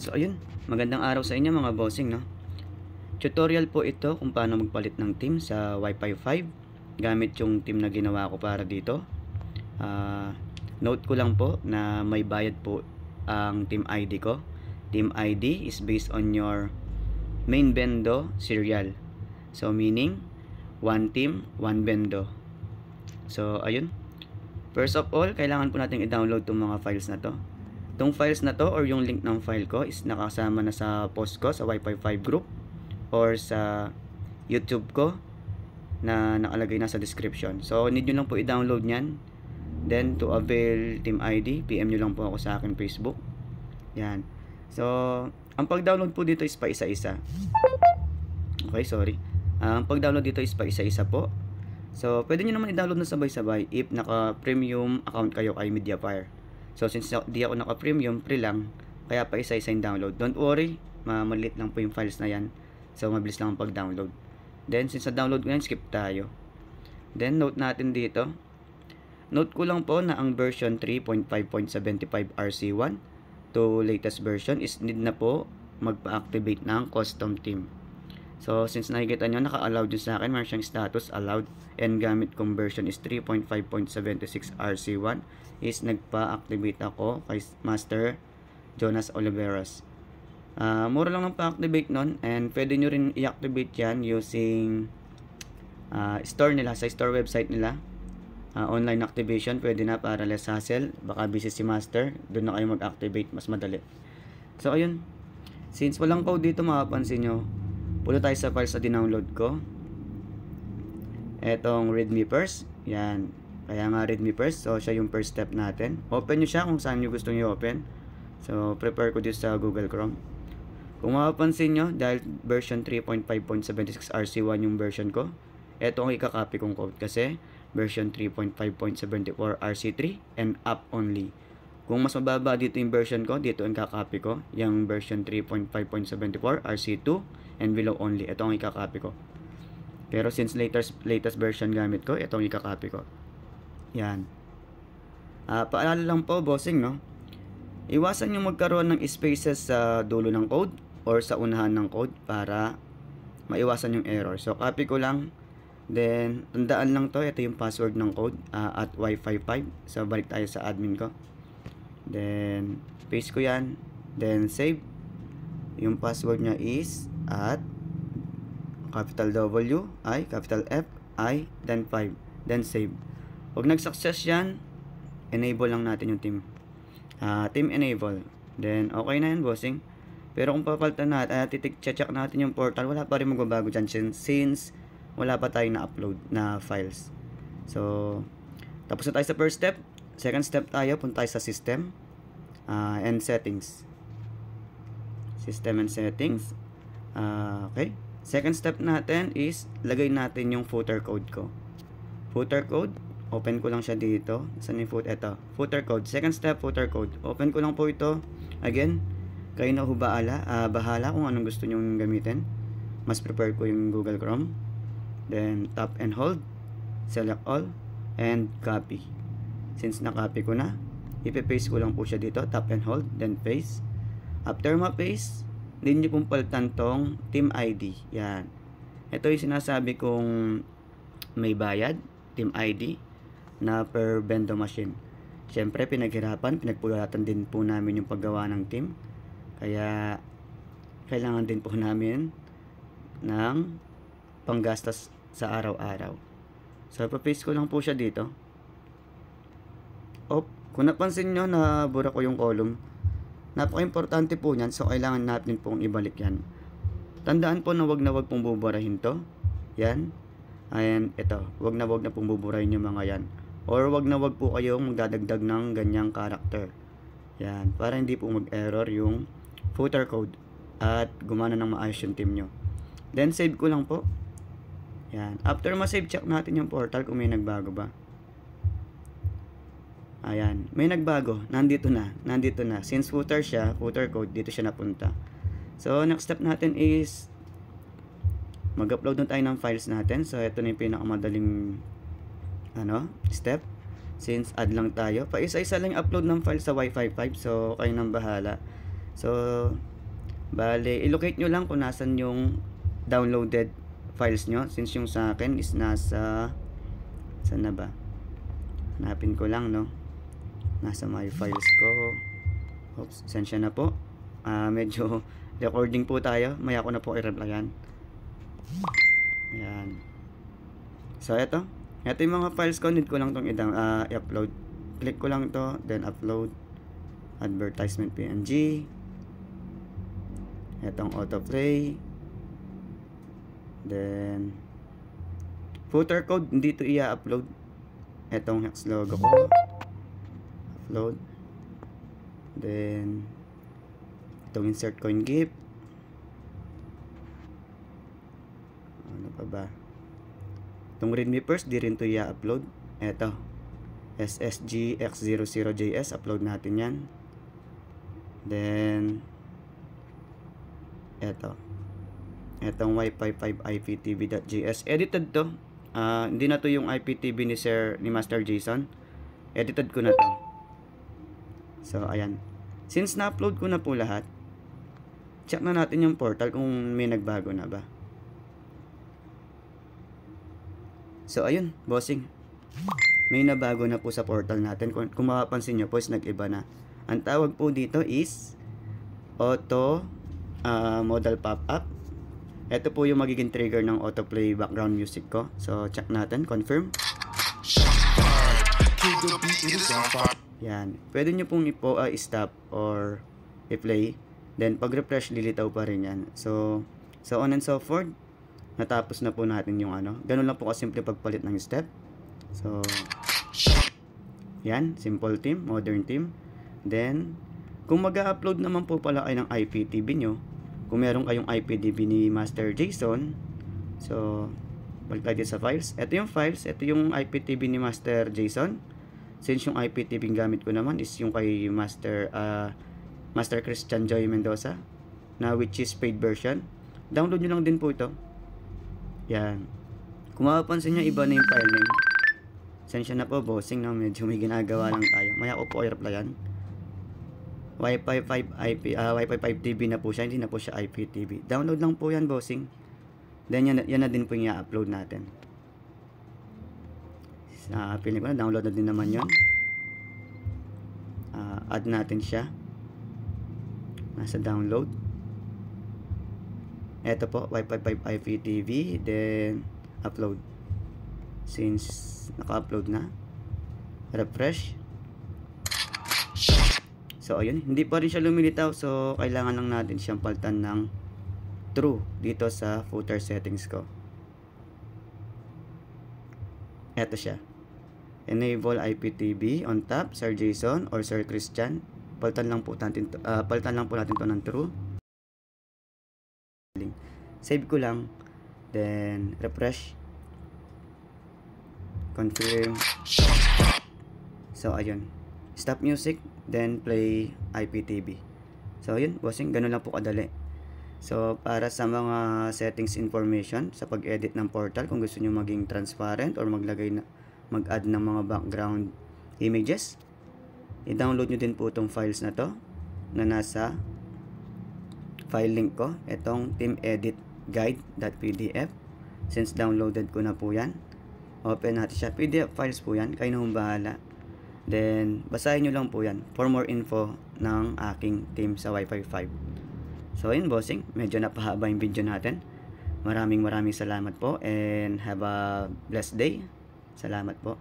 So ayun, magandang araw sa inyo mga bossing, no? Tutorial po ito kung paano magpalit ng team sa Wi-Fi 5 gamit yung team na ginawa ko para dito. Note ko lang po na may bayad po ang team ID ko. Team ID is based on your main bendo serial. So meaning, one team, one bendo. So ayun. First of all, kailangan po natin i-download itong mga files na to. Itong files na to or yung link ng file ko is nakasama na sa post ko sa Wi-Fi 5 group or sa YouTube ko na nakalagay na sa description. So need nyo lang po i-download nyan. Then to avail team ID, PM nyo lang po ako sa akin Facebook. Yan. So ang pag-download po dito is pa isa-isa. Okay, sorry. Ang pag-download dito is pa isa-isa po. So pwede nyo naman i-download na sabay-sabay if naka-premium account kayo kay Mediafire. So since di ako naka-premium, free lang, kaya pa isa-isa yung download. Don't worry, maliit lang po yung files na yan. So mabilis lang ang pag-download. Then since na-download ko yan, skip tayo. Then note natin dito. Note ko lang po na ang version 3.5.75 RC1 to latest version is need na po magpa-activate ng custom theme. So since nakikita nyo, naka-allowed yun sa akin, meron siyang status allowed, and gamit kong version is 3.5.76 RC1 is nagpa-activate ako kay Master Jonas Oliveros. Mura lang ng pa-activate nun, and pwede nyo rin i-activate yan using store nila, sa store website nila. Online activation, pwede na para less hassle. Baka busy si Master, doon na kayo mag-activate, mas madali. So ayun, since walang code dito, makapansin nyo, punta tayo sa files na dinownload ko. Etong readme first. Yan. Kaya nga readme first. So siya yung first step natin. Open nyo siya kung saan nyo gusto nyo open. So prepare ko dito sa Google Chrome. Kung mapapansin nyo, dahil version 3.5.76 RC1 yung version ko, eto ang ikakopy kong code kasi version 3.5.74 RC3 and up only. Kung mas mababa dito yung version ko, dito ang kakopy ko, yung version 3.5.74 RC2 and below only. Ito ang ikakopy ko. Pero since latest version gamit ko, ito ang ikakopy ko. Yan. Paalala lang po, bossing, no? Iwasan yung magkaroon ng spaces sa dulo ng code or sa unahan ng code para maiwasan yung error. So, copy ko lang. Then, tandaan lang to. Ito yung password ng code at Wi-Fi 5. So, balik tayo sa admin ko. Then, paste ko yan. Then, save. Yung password niya is at capital W, I, capital F, I, then 5. Then, save. Pag nag-success yan, enable lang natin yung team. Team enable. Then, okay na yan, bossing. Pero kung papalitan natin, check natin yung portal, wala pa rin magbabago dyan since wala pa tayong na-upload na files. So, tapos na tayo sa first step. Second step tayo, punta tayo sa system and settings. System and settings. Okay. Second step natin is lagay natin yung footer code ko. Footer code, open ko lang siya dito. Saan yung footer? Ito, footer code. Second step, footer code. Open ko lang po ito. Again, kayo na bahala kung anong gusto nyong gamitin. Mas prefer ko yung Google Chrome. Then, tap and hold, select all, and copy. Since na-copy ko na, ipe-paste ko lang po siya dito, tap and hold, then paste. After ma-paste, hindi nyo pong palitan tong team ID. Yan. Ito yung sinasabi kong may bayad, team ID, na per bendo machine. Siyempre, pinagpulatan din po namin yung paggawa ng team. Kaya, kailangan din po namin ng panggastos sa araw-araw. So, ipapaste ko lang po siya dito. Kung napansin nyo na bura ko yung column, napaka-importante po niyan, so kailangan natin pong ibalik yan. Tandaan po na wag pong buburahin to. Yan. Ayan, ito. Wag na pong buburahin yung mga yan. Or wag po kayong magdadagdag ng ganyang character. Yan. Para hindi po mag-error yung footer code at gumana ng maayos yung team nyo. Then, save ko lang po. Yan. After ma-save, check natin yung portal kung may nagbago ba. Ayan. May nagbago. Nandito na. Since footer siya, footer code, dito siya napunta. So, next step natin is mag-upload na tayo ng files natin. So, ito na yung pinakamadaling step. Since add lang tayo. Pa isa-isa lang upload ng file sa Wi-Fi 5. So, kayo nang bahala. So, Bale, i-locate nyo lang kung nasan yung downloaded files nyo. Since yung sa akin is nasa, saan na ba? Hanapin ko lang, no? Nasa my files ko. Oops, sensya na po. Medyo recording po tayo. Maya ko na po i-replyan. Ayan. So, ito yung mga files ko. Need ko lang itong i-upload. Click ko lang to, then upload. Advertisement PNG. Itong autoplay. Then footer code, hindi to i-upload. Itong hex logo ko. Upload. Then itong insert coin gift. Ano pa ba? Itong readme first, di rin to i-upload. Ito SSG X00JS, upload natin yan. Then etong Wi-Fi 5 IPTV.js, edited to. Hindi na to yung IPTV ni Master Jason. Edited ko na to. So ayan, since na-upload ko na po lahat, check na natin yung portal kung may nagbago na ba. So ayun, bossing, may nabago na po sa portal natin. Kung mapapansin nyo po is nag-iba na. Ang tawag po dito is auto modal pop-up. Ito po yung magiging trigger ng autoplay background music ko. So check natin, confirm. Yan, pwede nyo pong i-stop or i-play. Then pag refresh, lilitaw pa rin yan. So on and so forth. Natapos na po natin yung ganun lang po kasimple pagpalit ng step. So yan, simple theme, modern theme. Then kung mag-upload naman po pala kayo ng IPTV nyo, kung meron kayong IPTV ni Master Jason, so balik tayo sa files. Ito yung files, ito yung IPTV ni Master Jason. Since yung IPTV gamit ko naman is yung kay Master Christian Joy Mendoza, na which is paid version. Download nyo lang din po ito. Yan. Kung mapapansin nyo, iba na yung file name. Sensya na po, bossing, no? Medyo may ginagawa lang tayo. Maya ko po i-replyan. Wi-Fi 5 TV na po siya, hindi na po siya IPTV. Download lang po yan, bossing. Then yan na din po yung i-upload natin. Feeling ko na download na din naman yan. Add natin siya. Nasa download. Ito po, Wi-Fi 5 IPTV, then upload. Since naka-upload na, refresh. So ayun, hindi pa rin siya lumilitaw, so kailangan lang natin siyang palitan ng true dito sa footer settings ko. Ito siya. Enable IPTV on top, Sir Jason or Sir Christian. Palitan lang po natin to ng true. Save ko lang, then refresh, confirm. So ayun, stop music, then play IPTV. So ayun, bossing, ganun lang po kadali. So para sa mga settings information sa pag-edit ng portal, kung gusto nyo maging transparent or mag-add ng mga background images, i-download nyo din po itong files na to na nasa file link ko, itong teameditguide.pdf. Since downloaded ko na po yan, open natin siya. PDF files po yan, kayo na bahala. Then basahin nyo lang po yan for more info ng aking team sa Wi-Fi 5. So yun, bossing, medyo napahaba yung video natin. Maraming salamat po and have a blessed day. Salamat po.